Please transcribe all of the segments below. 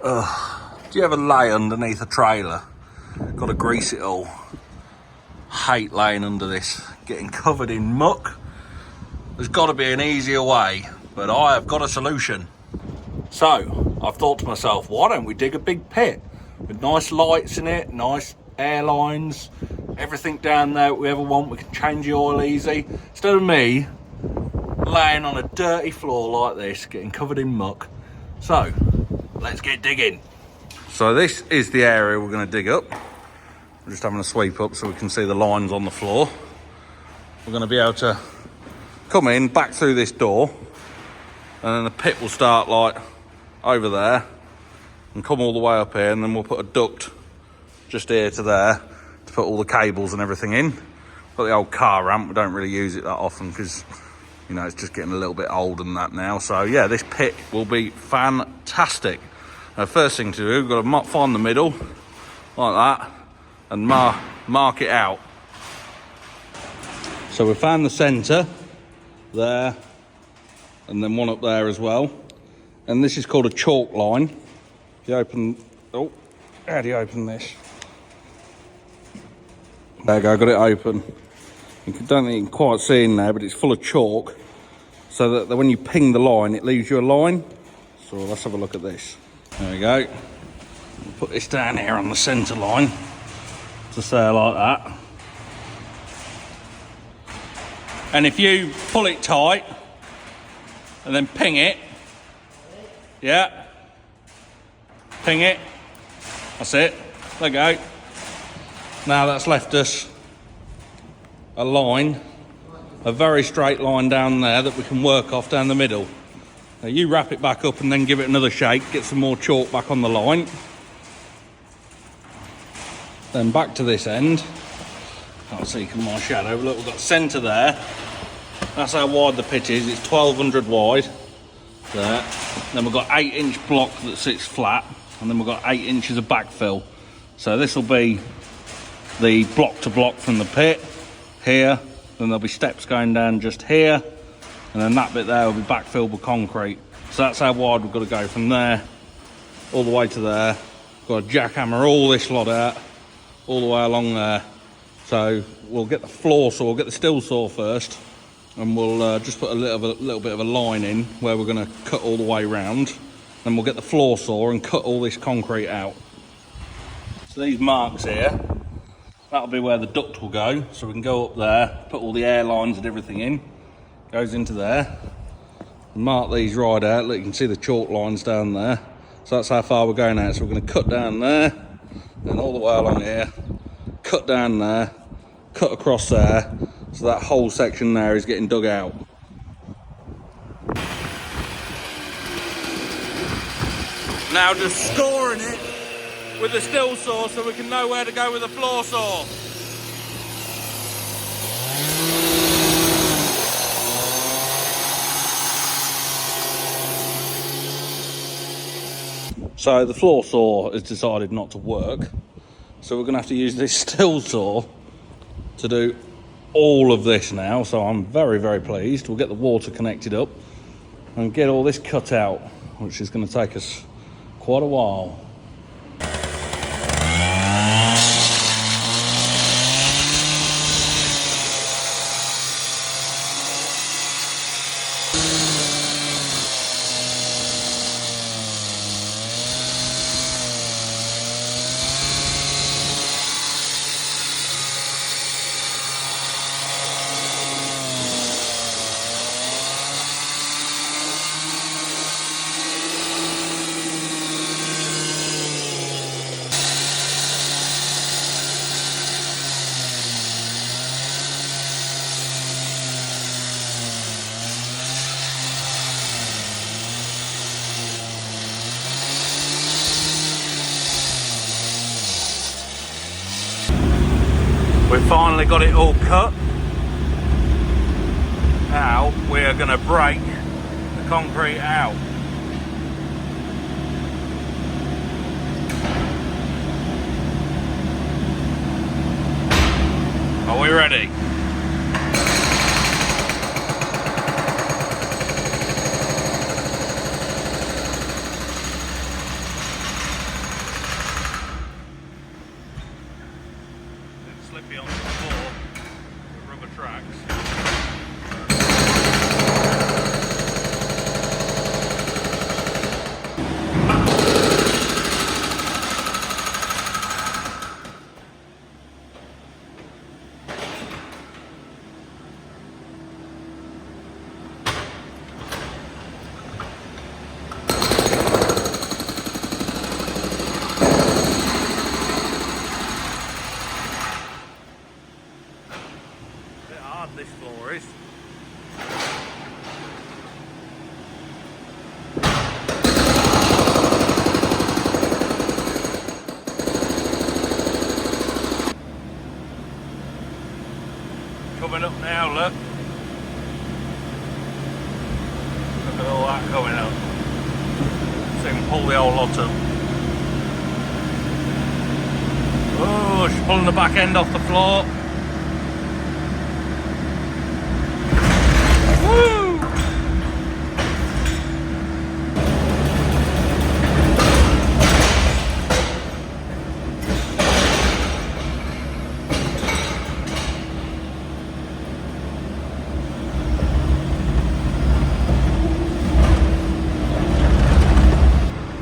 Do you ever lay underneath a trailer? Got to grease it all. Hate laying under this, getting covered in muck. There's got to be an easier way, but I have got a solution. So I've thought to myself, why don't we dig a big pit with nice lights in it, nice air lines, everything down there we ever want. We can change the oil easy, instead of me laying on a dirty floor like this, getting covered in muck. So let's get digging. So this is the area we're going to dig up. We're just having a sweep up so we can see the lines on the floor. We're going to be able to come in back through this door, and then the pit will start like over there and come all the way up here, and then we'll put a duct just here to there to put all the cables and everything in. Got the old car ramp. We don't really use it that often because, you know, it's just getting a little bit old and that now. So yeah, this pit will be fantastic. First thing to do, we've got to find the middle like that and mark it out. So we found the centre there, and then one up there as well. And this is called a chalk line. If you open, oh, how do you open this? There you go, got it open. Don't think you can quite see in there, but it's full of chalk, so that when you ping the line, it leaves you a line. So let's have a look at this. There we go. We'll put this down here on the centre line to say like that. And if you pull it tight and then ping it, yeah, ping it, that's it, there you go. Now that's left us a line, a very straight line down there that we can work off down the middle. Now you wrap it back up and then give it another shake, get some more chalk back on the line. Then back to this end. Can't see my shadow, but look, we've got centre there. That's how wide the pit is, it's 1200 wide. There. Then we've got 8-inch block that sits flat, and then we've got 8 inches of backfill. So this will be the block to block from the pit here, then there'll be steps going down just here, and then that bit there will be backfilled with concrete. So that's how wide we've got to go from there all the way to there. Got to jackhammer all this lot out all the way along there. So we'll get the floor saw, we'll get the still saw first, and we'll just put a little bit of a line in where we're going to cut all the way round. Then we'll get the floor saw and cut all this concrete out. So these marks here, that'll be where the duct will go, so we can go up there, put all the air lines and everything in. Goes into there. Mark these right out. Look, you can see the chalk lines down there. So that's how far we're going out. So we're going to cut down there, then all the way along here, cut down there, cut across there. So that whole section there is getting dug out. Now just scoring it with the still saw so we can know where to go with the floor saw. So the floor saw has decided not to work, so we're going to have to use this still saw to do all of this now. So I'm very, very pleased. We'll get the water connected up and get all this cut out, which is going to take us quite a while. We've finally got it all cut. Now we are going to break the concrete out. Are we ready? coming up now, look. Look at all that coming up. So you can pull the whole lot up. Oh, she's pulling the back end off the floor. Woo!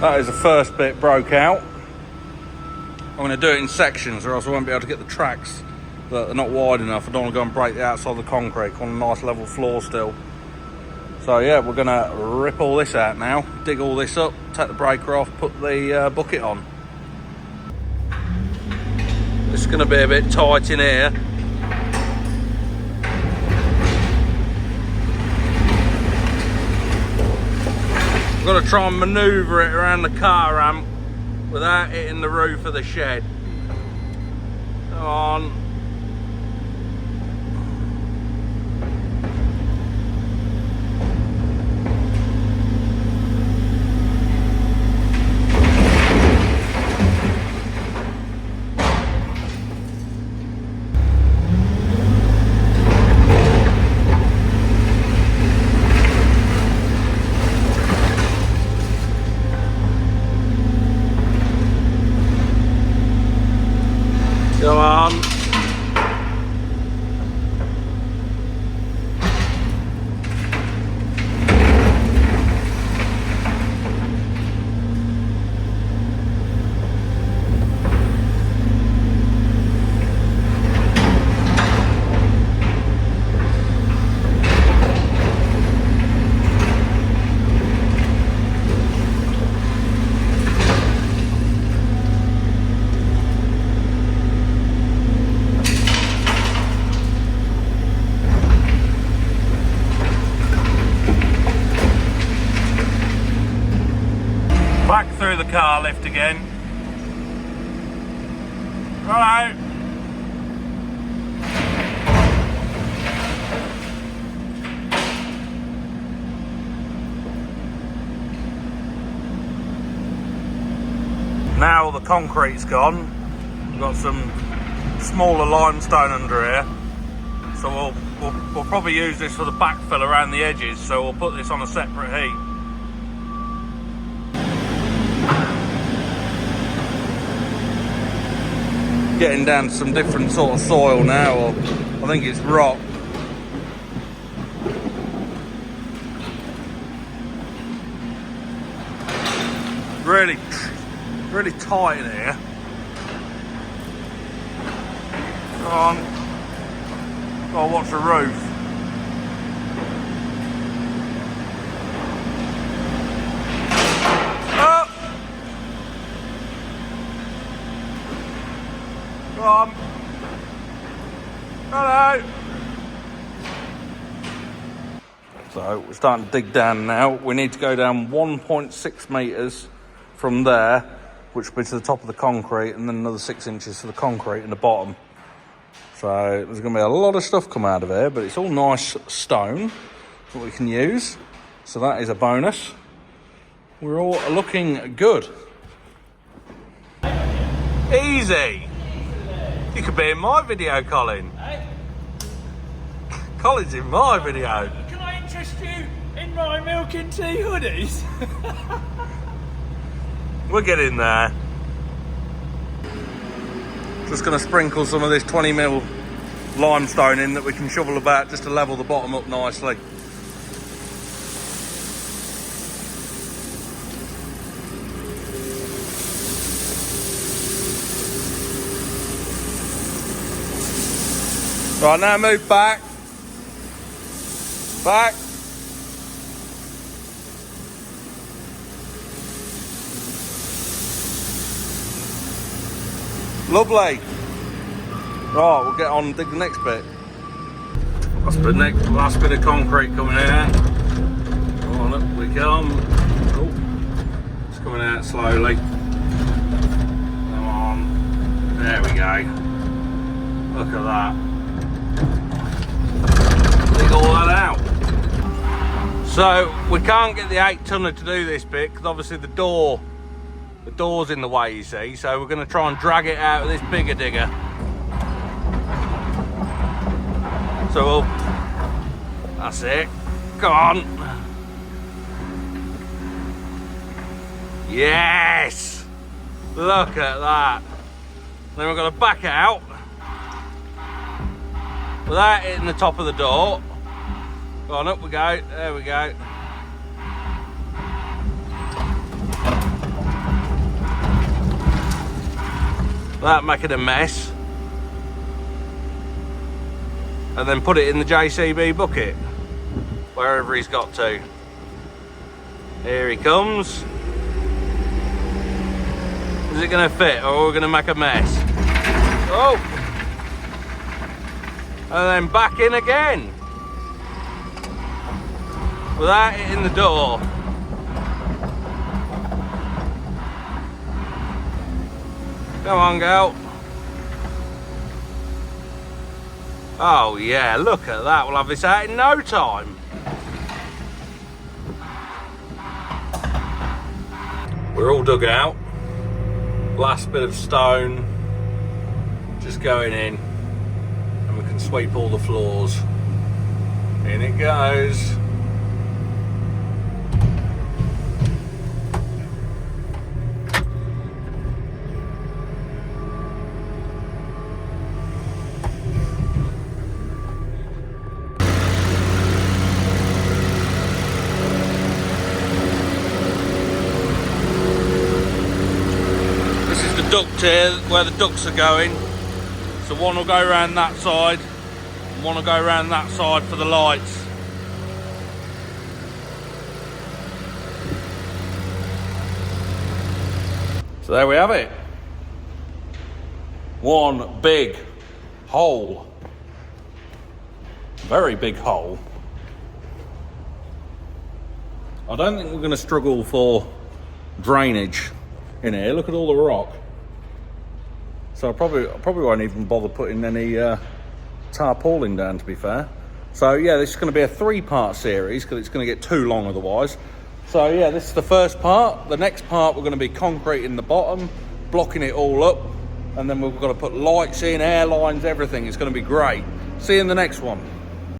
That is the first bit broke out. I'm going to do it in sections or else I won't be able to get the tracks that are not wide enough. I don't want to go and break the outside of the concrete on a nice level floor still. So yeah, we're going to rip all this out now, dig all this up, take the breaker off, put the bucket on. This is going to be a bit tight in here. I've got to try and manoeuvre it around the car ramp without hitting the roof of the shed. Come on. Come on. Back through the car lift again. Right. Now the concrete's gone. We've got some smaller limestone under here. So we'll probably use this for the backfill around the edges. So we'll put this on a separate heat. Getting down to some different sort of soil now, or I think it's rock. Really tight in here. Come on. Oh, what's the roof? Hello. So we're starting to dig down now. We need to go down 1.6 metres from there, which will be to the top of the concrete, and then another 6 inches to the concrete in the bottom. So there's going to be a lot of stuff come out of here, but it's all nice stone that we can use. So that is a bonus. We're all looking good. Easy. You could be in my video, Colin. Hey? Colin's in my video. Can I interest you in my milk and tea hoodies? We'll get in there. Just going to sprinkle some of this 20mm limestone in that we can shovel about just to level the bottom up nicely. Right, now move back. Back. Lovely. Right, we'll get on and dig the next bit. That's the last bit of concrete coming out. On up we come. Oh, it's coming out slowly. Come on. There we go. Look at that. dig all that out. So we can't get the 8-tonner to do this bit because obviously the door's in the way, you see. So we're going to try and drag it out of this bigger digger. So that's it. Go on. Yes! Look at that. Then we're going to back out without hitting the top of the door. Go on, up we go. There we go. Without making a mess. And then put it in the JCB bucket. Wherever he's got to. Here he comes. Is it going to fit or are we going to make a mess? Oh! And then back in again. Without it in the door. Come on, girl. Oh yeah, look at that. We'll have this out in no time. We're all dug out. Last bit of stone just going in, and we can sweep all the floors. In it goes. Duct here where the ducts are going, so one will go around that side and one will go around that side for the lights. So there we have it, one big hole, very big hole. I don't think we're going to struggle for drainage in here. Look at all the rock. So I probably won't even bother putting any tarpaulin down, to be fair. So yeah, this is going to be a 3-part series because it's going to get too long otherwise. So yeah, this is the first part. The next part we're going to be concreting the bottom, blocking it all up, and then we've got to put lights in, air lines, everything. It's going to be great. See you in the next one.